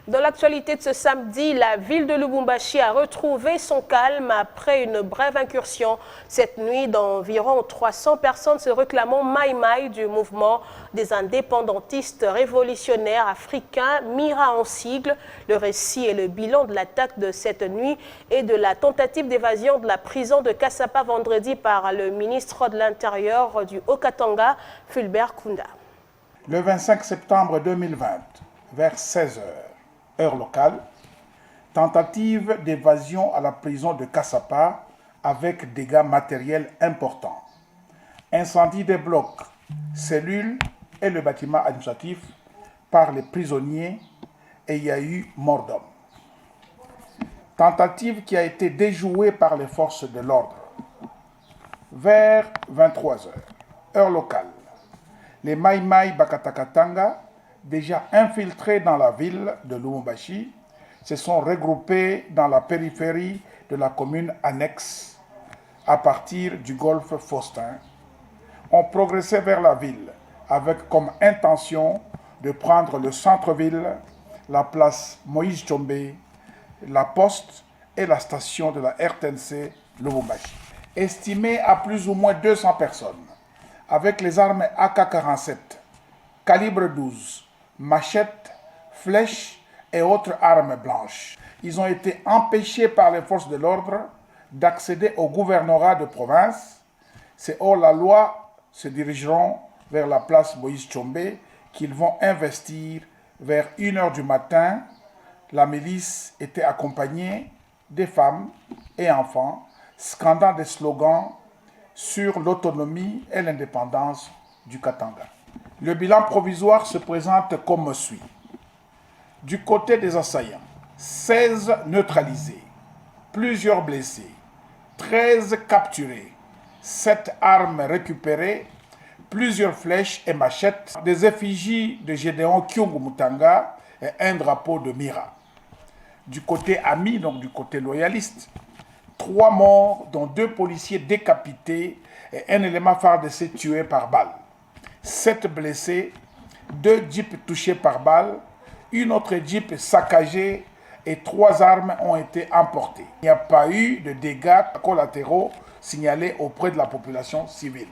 Dans l'actualité de ce samedi, la ville de Lubumbashi a retrouvé son calme après une brève incursion cette nuit d'environ 300 personnes se réclamant Maï-Maï du mouvement des indépendantistes révolutionnaires africains, MIRA en sigle. Le récit et le bilan de l'attaque de cette nuit et de la tentative d'évasion de la prison de Kassapa vendredi par le ministre de l'Intérieur du Haut-Katanga, Fulbert Kounda. Le 25 septembre 2020, vers 16 h, heure locale, tentative d'évasion à la prison de Kassapa avec dégâts matériels importants. Incendie des blocs, cellules et le bâtiment administratif par les prisonniers et il y a eu mort d'homme. Tentative qui a été déjouée par les forces de l'ordre. Vers 23 h, heure locale, les Maï-Maï Bakatakatanga, déjà infiltrés dans la ville de Lubumbashi, se sont regroupés dans la périphérie de la commune annexe à partir du golfe Faustin, ont progressé vers la ville avec comme intention de prendre le centre-ville, la place Moïse Tshombe, la poste et la station de la RTNC Lubumbashi. Estimé à plus ou moins 200 personnes, avec les armes AK-47, calibre 12, machettes, flèches et autres armes blanches. Ils ont été empêchés par les forces de l'ordre d'accéder au gouvernorat de province. C'est hors la loi se dirigeront vers la place Moïse Tshombe qu'ils vont investir vers 1 h du matin. La milice était accompagnée des femmes et enfants, scandant des slogans sur l'autonomie et l'indépendance du Katanga. Le bilan provisoire se présente comme suit. Du côté des assaillants, 16 neutralisés, plusieurs blessés, 13 capturés, 7 armes récupérées, plusieurs flèches et machettes, des effigies de Gédéon Kyungu Mutanga et un drapeau de Mira. Du côté ami, donc du côté loyaliste, 3 morts, dont 2 policiers décapités et un élément FARDC tué par balle. 7 blessés, 2 jeeps touchés par balle, une autre jeep saccagée et 3 armes ont été emportées. Il n'y a pas eu de dégâts collatéraux signalés auprès de la population civile.